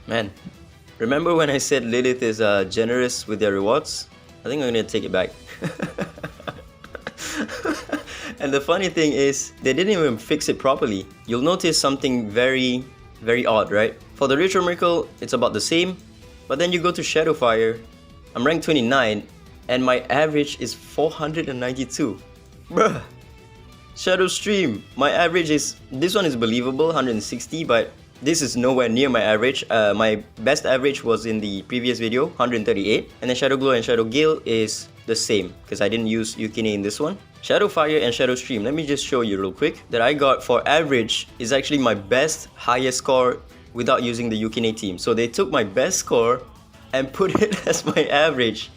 Man, remember when I said Lilith is generous with their rewards? I think I'm gonna take it back. And the funny thing is, they didn't even fix it properly. You'll notice something very odd, right? For the Retro Miracle, it's about the same, but then you go to Shadowfire, I'm ranked 29, and my average is 492. Bruh! Shadow Stream, my average is, this one is believable, 160, but this is nowhere near my average. My best average was in the previous video, 138, and then Shadow Glow and Shadow Gale is the same, because I didn't use Yukine in this one. Shadow Fire and Shadow Stream, let me just show you real quick. That I got for average is actually my best highest score without using the Yukine team. So they took my best score and put it as my average.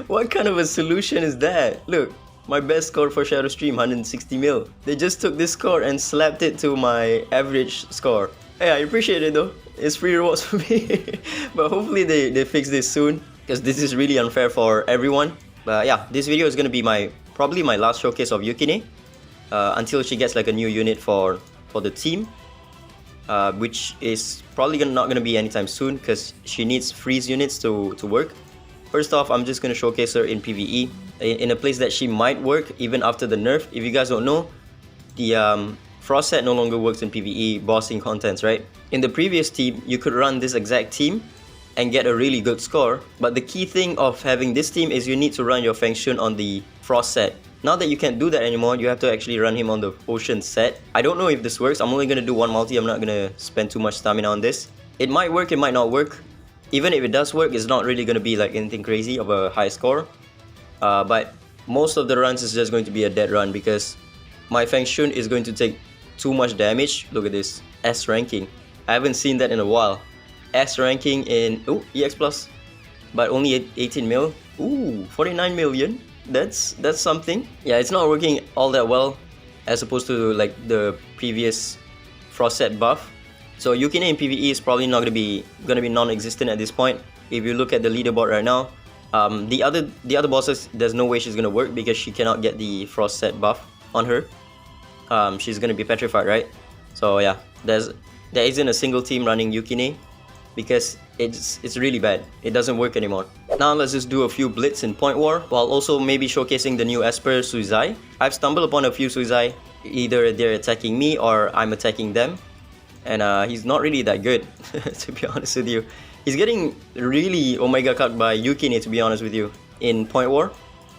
What kind of a solution is that? Look, my best score for Shadow Stream, 160 mil. They just took this score and slapped it to my average score. Hey, I appreciate it though. It's free rewards for me. But hopefully they fix this soon, because this is really unfair for everyone. But yeah, this video is gonna be probably my last showcase of Yukine until she gets like a new unit for the team, which is probably not gonna be anytime soon, because she needs freeze units to work. First off, I'm just gonna showcase her in PvE in a place that she might work even after the nerf. If you guys don't know, the Frost set no longer works in PvE bossing contents, right? In the previous team, you could run this exact team and get a really good score, but the key thing of having this team is you need to run your Feng Shun on the Frost set. Now that you can't do that anymore, you have to actually run him on the Ocean set. I don't know if this works. I'm only gonna do one multi. I'm not gonna spend too much stamina on this. It might work, it might not work. Even if it does work, it's not really gonna be like anything crazy of a high score. But most of the runs is just going to be a dead run, because my Feng Shun is going to take too much damage. Look at this, S ranking. I haven't seen that in a while. S ranking in EX plus, but only 18 mil. 49 million. That's something. Yeah, it's not working all that well as opposed to like the previous Frost set buff. So Yukine in PvE is probably not gonna be non-existent at this point. If you look at the leaderboard right now, the other bosses, there's no way she's gonna work because she cannot get the Frost set buff on her. She's gonna be petrified, right? So yeah, there isn't a single team running Yukine, because it's really bad. It doesn't work anymore. Now let's just do a few blitz in Point War, while also maybe showcasing the new Esper Suizai. I've stumbled upon a few Suizai, either they're attacking me or I'm attacking them, and he's not really that good, to be honest with you. He's getting really Omega cut by Yukine, to be honest with you, in Point War,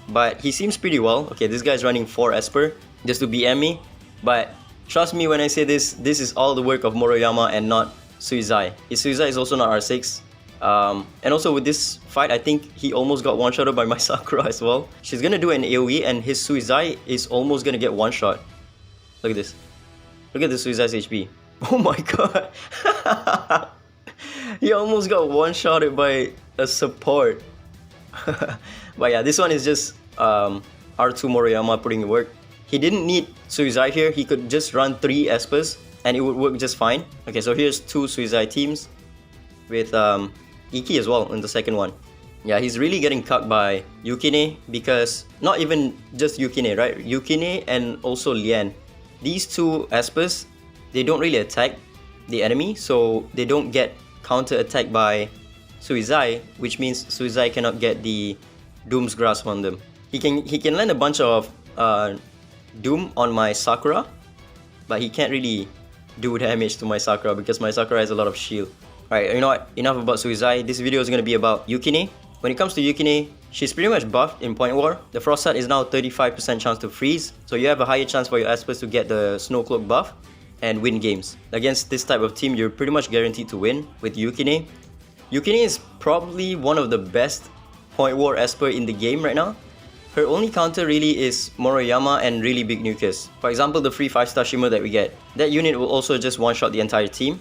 but he seems pretty well. Okay, this guy's running 4 Esper just to BM me, but trust me when I say this is all the work of Moroyama and not Suizai. His Suizai is also not R6. And also with this fight, I think he almost got one-shotted by my Sakura as well. She's gonna do an AoE and his Suizai is almost gonna get one-shot. Look at this. Look at the Suizai's HP. Oh my god. He almost got one-shotted by a support. But yeah, this one is just R2 Moroyama putting in work. He didn't need Suizai here. He could just run 3 Espers and it would work just fine. Okay, so here's 2 Suizai teams with Iki as well in the second one. Yeah, he's really getting cut by Yukine, because not even just Yukine, right? Yukine and also Lian. These 2 Espers, they don't really attack the enemy, so they don't get counter-attacked by Suizai, which means Suizai cannot get the Doom's Grasp on them. He can land a bunch of Doom on my Sakura, but he can't really do damage to my Sakura because my Sakura has a lot of shield. Alright, you know what? Enough about Suizai. This video is going to be about Yukine. When it comes to Yukine, she's pretty much buffed in Point War. The Frost set is now 35% chance to freeze, so you have a higher chance for your Espers to get the Snow Cloak buff and win games. Against this type of team, you're pretty much guaranteed to win with Yukine. Yukine is probably one of the best Point War Esper in the game right now. Her only counter really is Moroyama and really big nukers. For example, the free 5-star shimmer that we get. That unit will also just one-shot the entire team.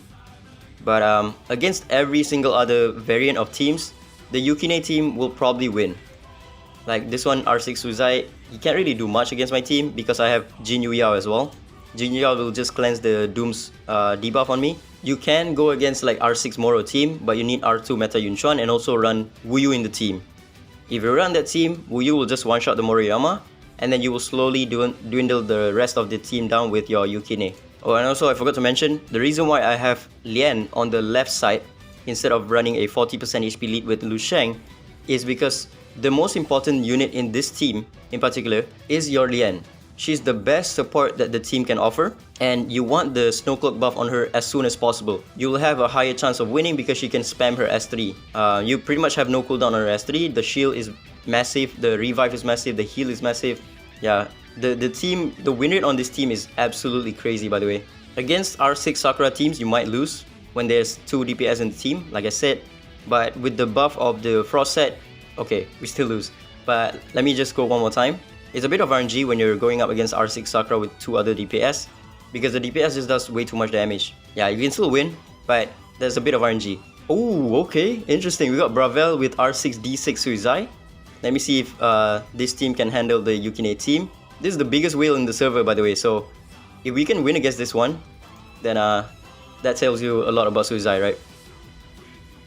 But against every single other variant of teams, the Yukine team will probably win. Like this one, R6 Suizai, he can't really do much against my team because I have Jin Yuyao as well. Jin Yuyao will just cleanse the Doom's debuff on me. You can go against like R6 Moro team, but you need R2 Meta Yunchuan and also run Wuyu in the team. If you run that team, Wuyu will just one-shot the Moroyama, and then you will slowly dwindle the rest of the team down with your Yukine. Oh, and also I forgot to mention, the reason why I have Lian on the left side instead of running a 40% HP lead with Lu Sheng is because the most important unit in this team in particular is your Lian. She's the best support that the team can offer, and you want the Snowcloak buff on her as soon as possible. You'll have a higher chance of winning because she can spam her S3. You pretty much have no cooldown on her S3, the shield is massive, the revive is massive, the heal is massive. Yeah, the win rate on this team is absolutely crazy, by the way. Against R6 Sakura teams, you might lose when there's 2 DPS in the team, like I said. But with the buff of the Frost set, okay, we still lose. But let me just go one more time. It's a bit of RNG when you're going up against R6 Sakura with 2 other DPS, because the DPS just does way too much damage. Yeah, you can still win, but there's a bit of RNG. Oh, okay, interesting. We got Bravel with R6 D6 Suizai. Let me see if this team can handle the Yukine team. This is the biggest whale in the server, by the way, so if we can win against this one, then that tells you a lot about Suizai, right?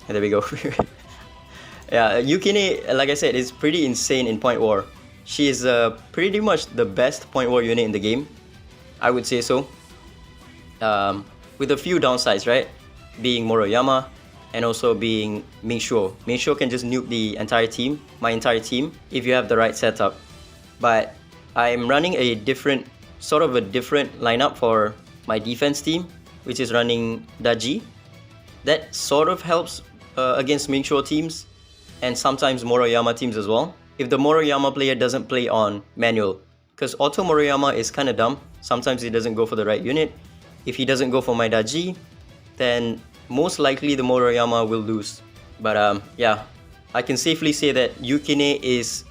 And there we go. Yeah, Yukine, like I said, is pretty insane in Point War. She is pretty much the best Point War unit in the game, I would say so. With a few downsides, right? Being Moroyama and also being Mingshuo. Mingshuo can just nuke the entire team, my entire team, if you have the right setup. But I'm running a different lineup for my defense team, which is running Daji. That sort of helps against Mingshuo teams and sometimes Moroyama teams as well. If the Moroyama player doesn't play on manual, because auto Moroyama is kind of dumb. Sometimes he doesn't go for the right unit. If he doesn't go for my Daji, then most likely the Moroyama will lose. But yeah, I can safely say that Yukine is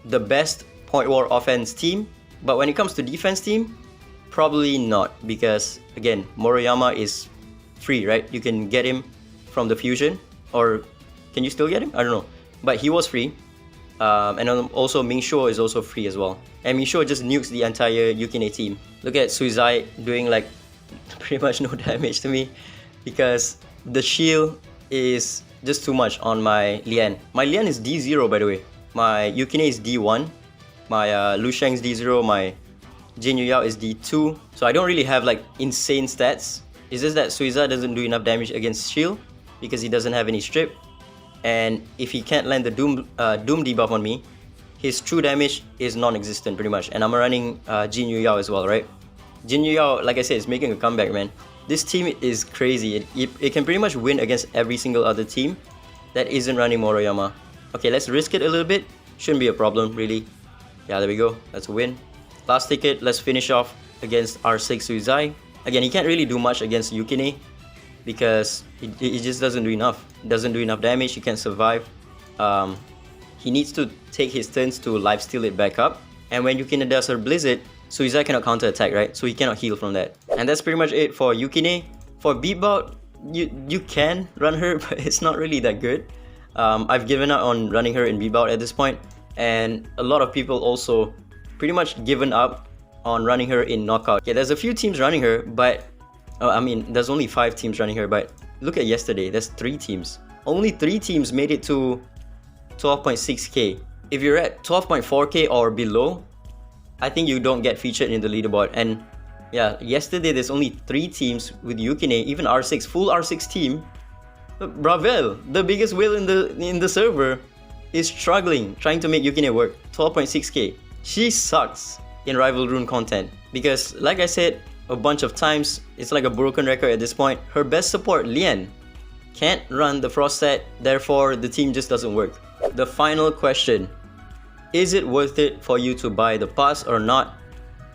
the best Point War offense team. But when it comes to defense team, probably not, because again, Moroyama is free, right? You can get him from the fusion, or can you still get him? I don't know, but he was free. And also Mingshuo is also free as well. And Mingshuo just nukes the entire Yukine team. Look at Suizai doing like pretty much no damage to me because the shield is just too much on my Lian. My Lian is D0, by the way. My Yukine is D1. My Lu Sheng's D0. My Jin Yuyao is D2. So I don't really have like insane stats. It's just that Suizai doesn't do enough damage against shield because he doesn't have any strip. And if he can't land the Doom debuff on me, his true damage is non-existent pretty much. And I'm running Jin Yuyao as well, right? Jin Yuyao, like I said, is making a comeback, man. This team is crazy. It can pretty much win against every single other team that isn't running Moroyama. Okay, let's risk it a little bit. Shouldn't be a problem, really. Yeah, there we go. That's a win. Last ticket, let's finish off against R6 Suizai. Again, he can't really do much against Yukine because it just doesn't do enough. It doesn't do enough damage, he can't survive. He needs to take his turns to lifesteal it back up. And when Yukine does her Blizzard, Suizai cannot counter attack, right? So he cannot heal from that. And that's pretty much it for Yukine. For Beatbout, you can run her, but it's not really that good. I've given up on running her in Beatbout at this point. And a lot of people also pretty much given up on running her in Knockout. Yeah, there's a few teams running her, but I mean, there's only 5 teams running her, but look at yesterday, there's 3 teams. Only 3 teams made it to 12.6k. If you're at 12.4k or below, I think you don't get featured in the leaderboard. And yeah, yesterday there's only 3 teams with Yukine, even R6, full R6 team. Bravel, the biggest whale in the server, is struggling trying to make Yukine work. 12.6k. She sucks in Rival Rune content because, like I said a bunch of times, it's like a broken record at this point. Her best support, Lian, can't run the Frost set, therefore the team just doesn't work. The final question: is it worth it for you to buy the pass or not?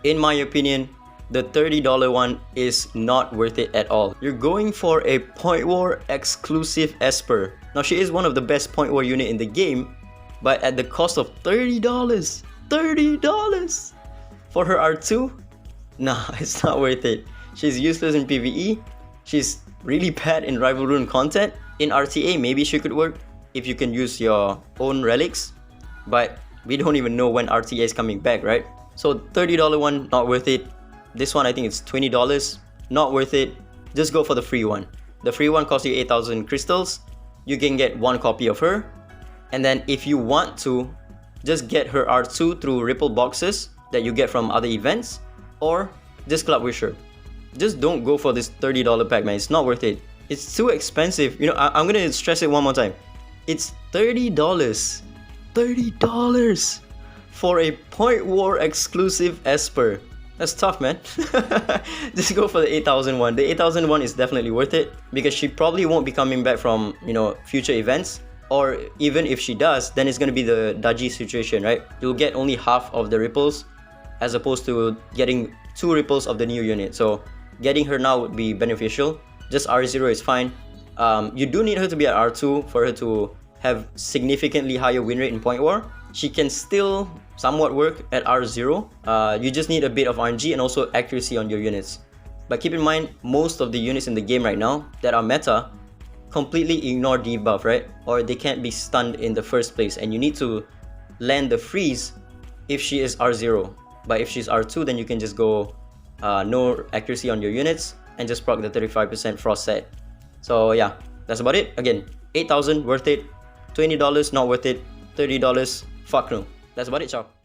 In my opinion, the $30 one is not worth it at all. You're going for a Point War exclusive Esper. Now, she is one of the best Point War unit in the game, but at the cost of $30. $30 for her R2? Nah, it's not worth it. She's useless in PvE. She's really bad in Rival Rune content. In RTA, maybe she could work if you can use your own relics, but we don't even know when RTA is coming back, right? So $30 one, not worth it. This one, I think it's $20, not worth it. Just go for the free one. The free one costs you 8,000 crystals. You can get 1 copy of her. And then if you want to, just get her R2 through Ripple boxes that you get from other events, or just club wish her. just don't go for this $30 pack, man. It's not worth it. It's too expensive. You know, I'm gonna stress it one more time. It's $30. $30 for a Point War exclusive Esper. That's tough, man. Just go for the 8,000 one. The 8,000 one is definitely worth it because she probably won't be coming back from, you know, future events. Or even if she does, then it's gonna be the dodgy situation, right? You'll get only half of the ripples as opposed to getting 2 ripples of the new unit. So getting her now would be beneficial. Just R0 is fine. You do need her to be at R2 for her to have significantly higher win rate in Point War. She can still somewhat work at R0. You just need a bit of RNG and also accuracy on your units. But keep in mind, most of the units in the game right now that are meta completely ignore debuff, right? Or they can't be stunned in the first place, and you need to land the freeze if she is R0. But if she's R2, then you can just go no accuracy on your units and just proc the 35% frost set. So yeah, that's about it. Again, 8,000 worth it, $20 not worth it, $30 fuck no. That's about it, ciao.